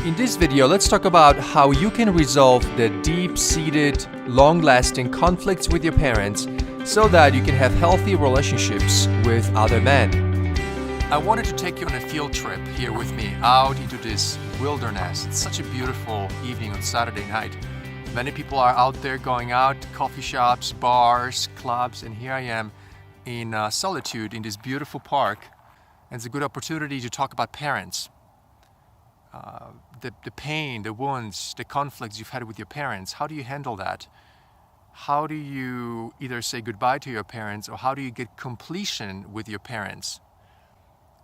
In this video, let's talk about how you can resolve the deep-seated, long-lasting conflicts with your parents so that you can have healthy relationships with other men. I wanted to take you on a field trip here with me out into this wilderness. It's such a beautiful evening on Saturday night. Many people are out there going out, coffee shops, bars, clubs, and here I am in solitude in this beautiful park. And it's a good opportunity to talk about parents. The pain, the wounds, the conflicts you've had with your parents. How do you handle that? How do you either say goodbye to your parents or how do you get completion with your parents?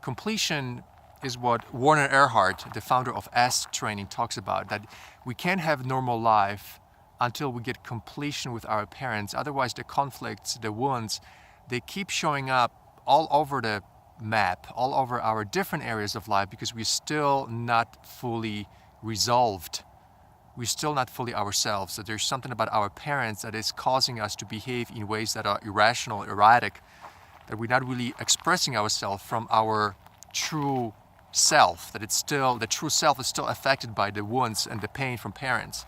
Completion is what Werner Erhard, the founder of S training, talks about, that we can't have normal life until we get completion with our parents. Otherwise, the conflicts, the wounds, they keep showing up all over the map, all over our different areas of life because we're still not fully resolved. We're still not fully ourselves. So there's something about our parents that is causing us to behave in ways that are irrational, erratic, that we're not really expressing ourselves from our true self, that it's still, the true self is still affected by the wounds and the pain from parents.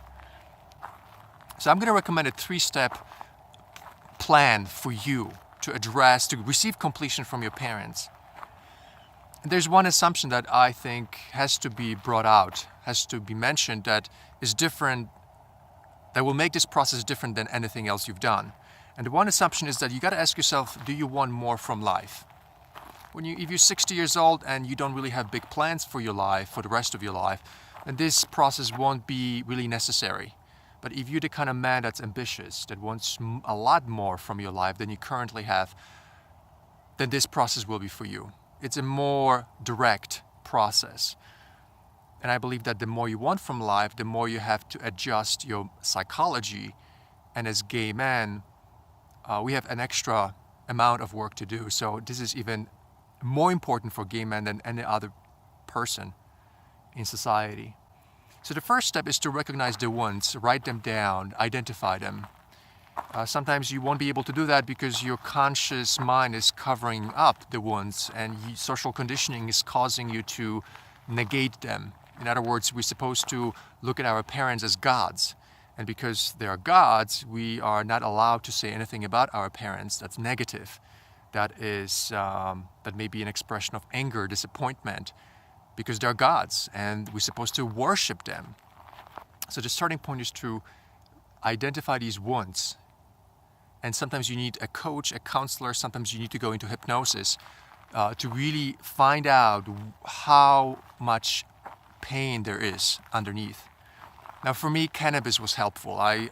So I'm going to recommend a 3-step plan for you to address, to receive completion from your parents. And there's one assumption that I think has to be brought out, has to be mentioned, that is different, that will make this process different than anything else you've done. And the one assumption is that you got to ask yourself, do you want more from life? If you're 60 years old and you don't really have big plans for your life, for the rest of your life, then this process won't be really necessary. But if you're the kind of man that's ambitious, that wants a lot more from your life than you currently have, then this process will be for you. It's a more direct process. And I believe that the more you want from life, the more you have to adjust your psychology. And as gay men, we have an extra amount of work to do. So this is even more important for gay men than any other person in society. So the first step is to recognize the wounds, write them down, identify them. Sometimes you won't be able to do that because your conscious mind is covering up the wounds and social conditioning is causing you to negate them. In other words, we're supposed to look at our parents as gods. And because they are gods, we are not allowed to say anything about our parents that's negative. That may be an expression of anger, disappointment, because they're gods and we're supposed to worship them. So the starting point is to identify these wounds. And sometimes you need a coach, a counselor, sometimes you need to go into hypnosis to really find out how much pain there is underneath. Now for me, cannabis was helpful. I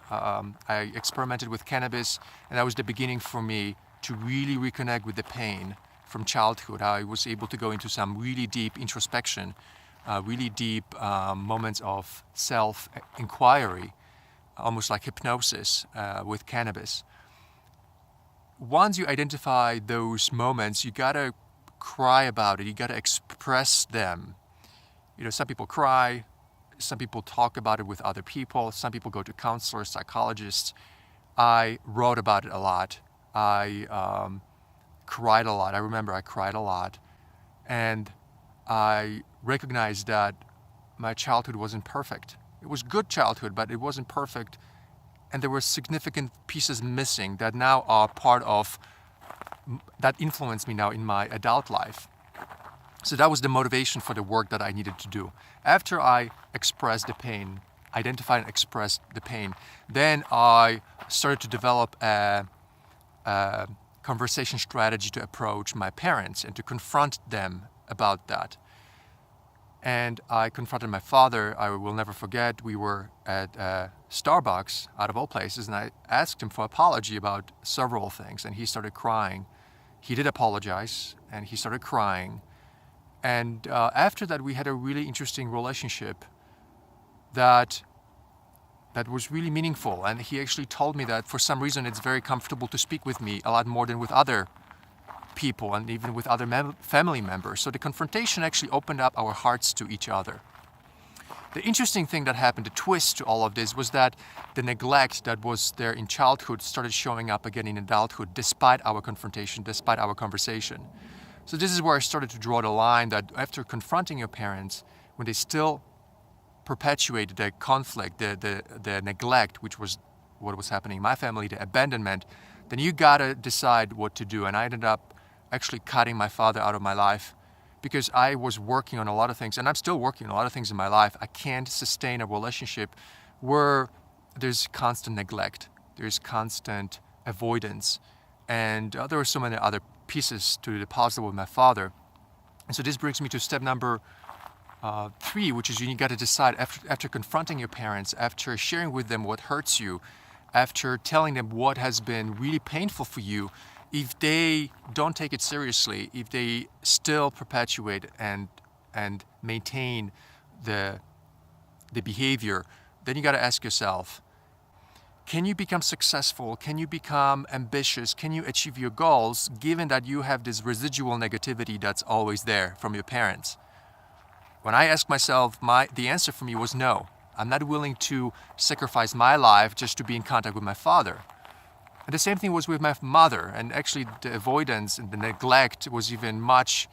experimented with cannabis and that was the beginning for me to really reconnect with the pain from childhood. I was able to go into some really deep introspection, really deep moments of self-inquiry, almost like hypnosis with cannabis. Once you identify those moments, you gotta cry about it, you gotta express them. You know, some people cry, some people talk about it with other people, some people go to counselors, psychologists. I wrote about it a lot. I cried a lot. I remember I cried a lot. And I recognized that my childhood wasn't perfect. It was good childhood, but it wasn't perfect. And there were significant pieces missing that now are part of, that influenced me now in my adult life. So that was the motivation for the work that I needed to do. After I expressed the pain, identified and expressed the pain, then I started to develop a conversation strategy to approach my parents and to confront them about that. And I confronted my father. I will never forget, we were at Starbucks, out of all places, and I asked him for apology about several things, and he started crying. He did apologize, and he started crying. And after that, we had a really interesting relationship that was really meaningful. And he actually told me that for some reason it's very comfortable to speak with me a lot more than with other people and even with other family members. So the confrontation actually opened up our hearts to each other. The interesting thing that happened, the twist to all of this, was that the neglect that was there in childhood started showing up again in adulthood despite our confrontation, despite our conversation. So this is where I started to draw the line that after confronting your parents, when they still perpetuate the conflict, the neglect, which was what was happening in my family, the abandonment, then you gotta decide what to do. And I ended up actually cutting my father out of my life because I was working on a lot of things, and I'm still working on a lot of things in my life. I can't sustain a relationship where there's constant neglect, there's constant avoidance, and there were so many other pieces to the puzzle with my father. And so this brings me to step number 3, which is you got to decide after confronting your parents, after sharing with them what hurts you, after telling them what has been really painful for you, if they don't take it seriously, if they still perpetuate and maintain the behavior, then you got to ask yourself, can you become successful? Can you become ambitious? Can you achieve your goals given that you have this residual negativity that's always there from your parents? When I asked myself, the answer for me was no. I'm not willing to sacrifice my life just to be in contact with my father. And the same thing was with my mother. And actually the avoidance and the neglect was even much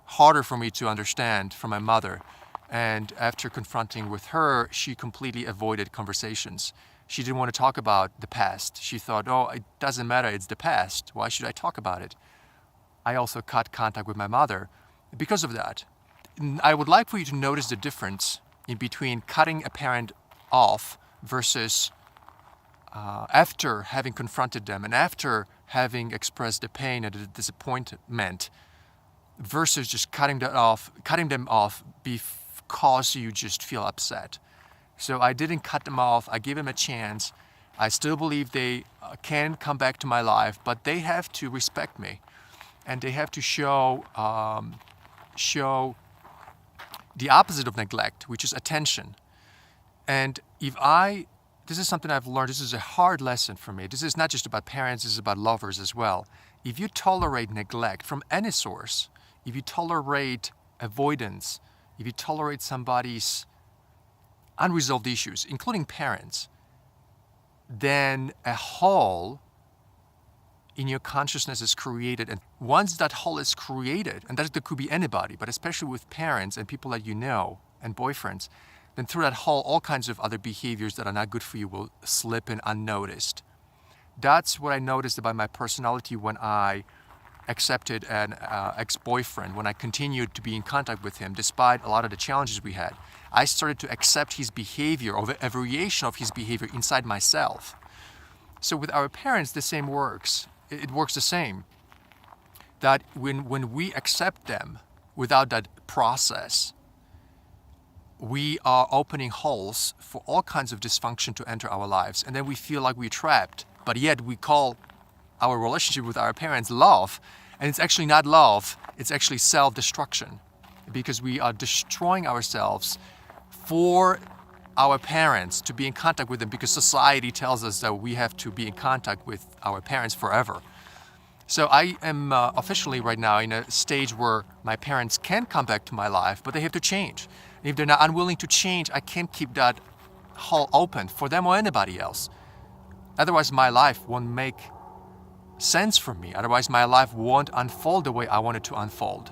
harder for me to understand from my mother. And after confronting with her, she completely avoided conversations. She didn't want to talk about the past. She thought, oh, it doesn't matter, it's the past. Why should I talk about it? I also cut contact with my mother because of that. I would like for you to notice the difference in between cutting a parent off versus after having confronted them and after having expressed the pain and the disappointment versus just cutting them off because you just feel upset. So I didn't cut them off. I gave them a chance. I still believe they can come back to my life, but they have to respect me, and they have to show the opposite of neglect, which is attention. And this is something I've learned. This is a hard lesson for me. This is not just about parents. This is about lovers as well. If you tolerate neglect from any source, if you tolerate avoidance, if you tolerate somebody's unresolved issues, including parents, then a hole in your consciousness is created. And once that hole is created, and that could be anybody, but especially with parents and people that you know and boyfriends, then through that hole, all kinds of other behaviors that are not good for you will slip in unnoticed. That's what I noticed about my personality when I accepted an ex-boyfriend, when I continued to be in contact with him, despite a lot of the challenges we had. I started to accept his behavior or a variation of his behavior inside myself. So with our parents, the same works. It works the same. That when we accept them without that process, we are opening holes for all kinds of dysfunction to enter our lives. And then we feel like we're trapped. But yet we call our relationship with our parents love. And it's actually not love. It's actually self-destruction. Because we are destroying ourselves for our parents, to be in contact with them, because society tells us that we have to be in contact with our parents forever. So I am officially right now in a stage where my parents can come back to my life, but they have to change. And if they're not unwilling to change, I can't keep that hole open for them or anybody else. Otherwise, my life won't make sense for me. Otherwise, my life won't unfold the way I want it to unfold.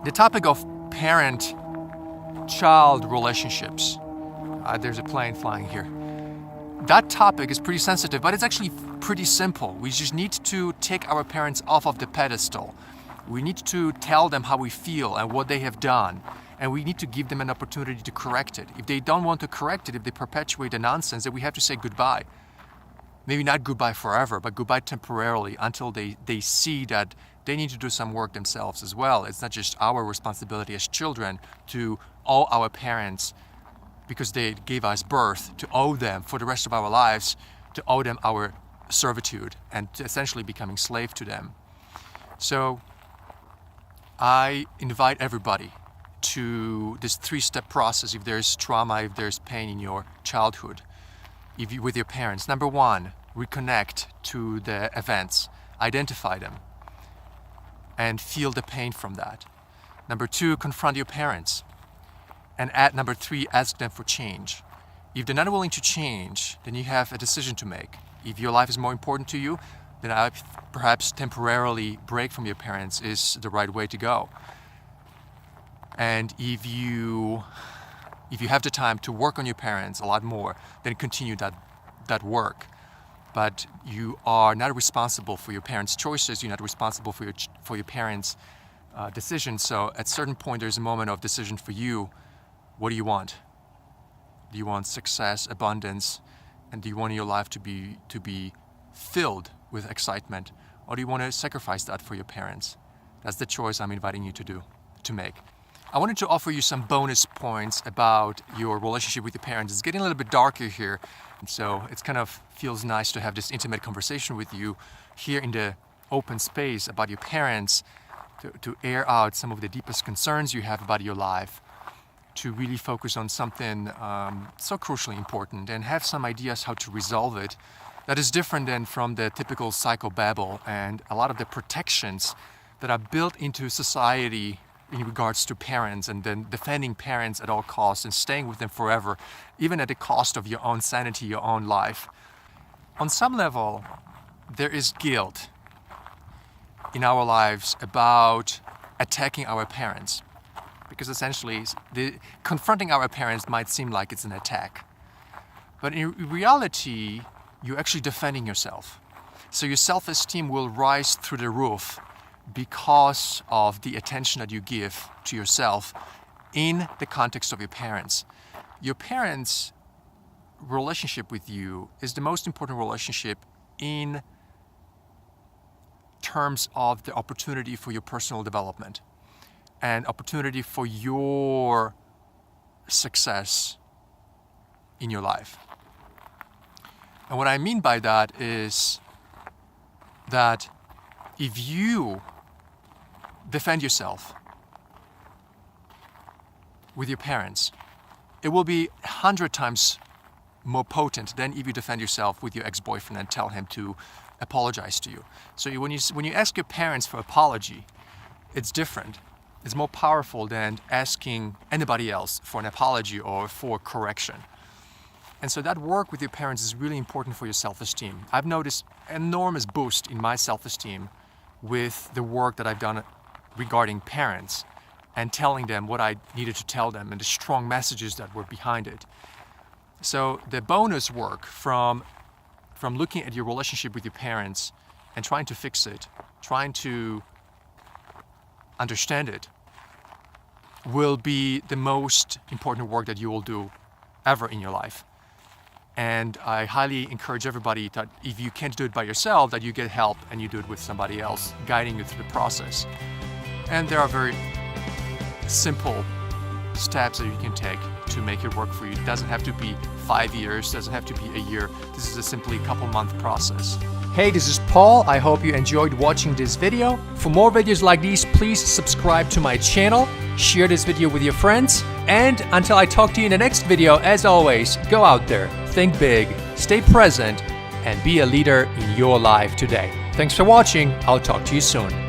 The topic of parent-child relationships. There's a plane flying here. That topic is pretty sensitive, but it's actually pretty simple. We just need to take our parents off of the pedestal. We need to tell them how we feel and what they have done, and we need to give them an opportunity to correct it. If they don't want to correct it, if they perpetuate the nonsense, then we have to say goodbye. Maybe not goodbye forever, but goodbye temporarily until they see that they need to do some work themselves as well. It's not just our responsibility as children to owe our parents because they gave us birth, to owe them for the rest of our lives, to owe them our servitude and essentially becoming slave to them. So I invite everybody to this 3-step process if there's trauma, if there's pain in your childhood, with your parents. Number 1, reconnect to the events, identify them, and feel the pain from that. Number 2, confront your parents. And at number 3, ask them for change. If they're not willing to change, then you have a decision to make. If your life is more important to you, then perhaps temporarily break from your parents is the right way to go. And if you have the time to work on your parents a lot more, then continue that work. But you are not responsible for your parents' choices. You're not responsible for your parents' decisions. So at a certain point, there's a moment of decision for you. What do you want? Do you want success, abundance, and do you want your life to be filled with excitement, or do you want to sacrifice that for your parents? That's the choice I'm inviting you to make. I wanted to offer you some bonus points about your relationship with your parents. It's getting a little bit darker here, and so it kind of feels nice to have this intimate conversation with you here in the open space about your parents, to air out some of the deepest concerns you have about your life, to really focus on something so crucially important and have some ideas how to resolve it. That is different than from the typical psychobabble and a lot of the protections that are built into society in regards to parents, and then defending parents at all costs and staying with them forever, even at the cost of your own sanity, your own life. On some level, there is guilt in our lives about attacking our parents, because essentially confronting our parents might seem like it's an attack. But in reality, you're actually defending yourself. So your self-esteem will rise through the roof because of the attention that you give to yourself in the context of your parents. Your parents' relationship with you is the most important relationship in terms of the opportunity for your personal development and opportunity for your success in your life. And what I mean by that is that if you defend yourself with your parents, it will be 100 times more potent than if you defend yourself with your ex-boyfriend and tell him to apologize to you. So when you ask your parents for apology, it's different. It's more powerful than asking anybody else for an apology or for correction. And so that work with your parents is really important for your self-esteem. I've noticed an enormous boost in my self-esteem with the work that I've done regarding parents and telling them what I needed to tell them and the strong messages that were behind it. So the bonus work from looking at your relationship with your parents and trying to fix it, trying to understand it, will be the most important work that you will do ever in your life. And I highly encourage everybody that if you can't do it by yourself, that you get help and you do it with somebody else guiding you through the process. And there are very simple steps that you can take to make it work for you. It doesn't have to be 5 years, doesn't have to be a year. This is a simply couple-month process. Hey, this is Paul. I hope you enjoyed watching this video. For more videos like these, please subscribe to my channel, share this video with your friends, and until I talk to you in the next video, as always, go out there, think big, stay present, and be a leader in your life today. Thanks for watching. I'll talk to you soon.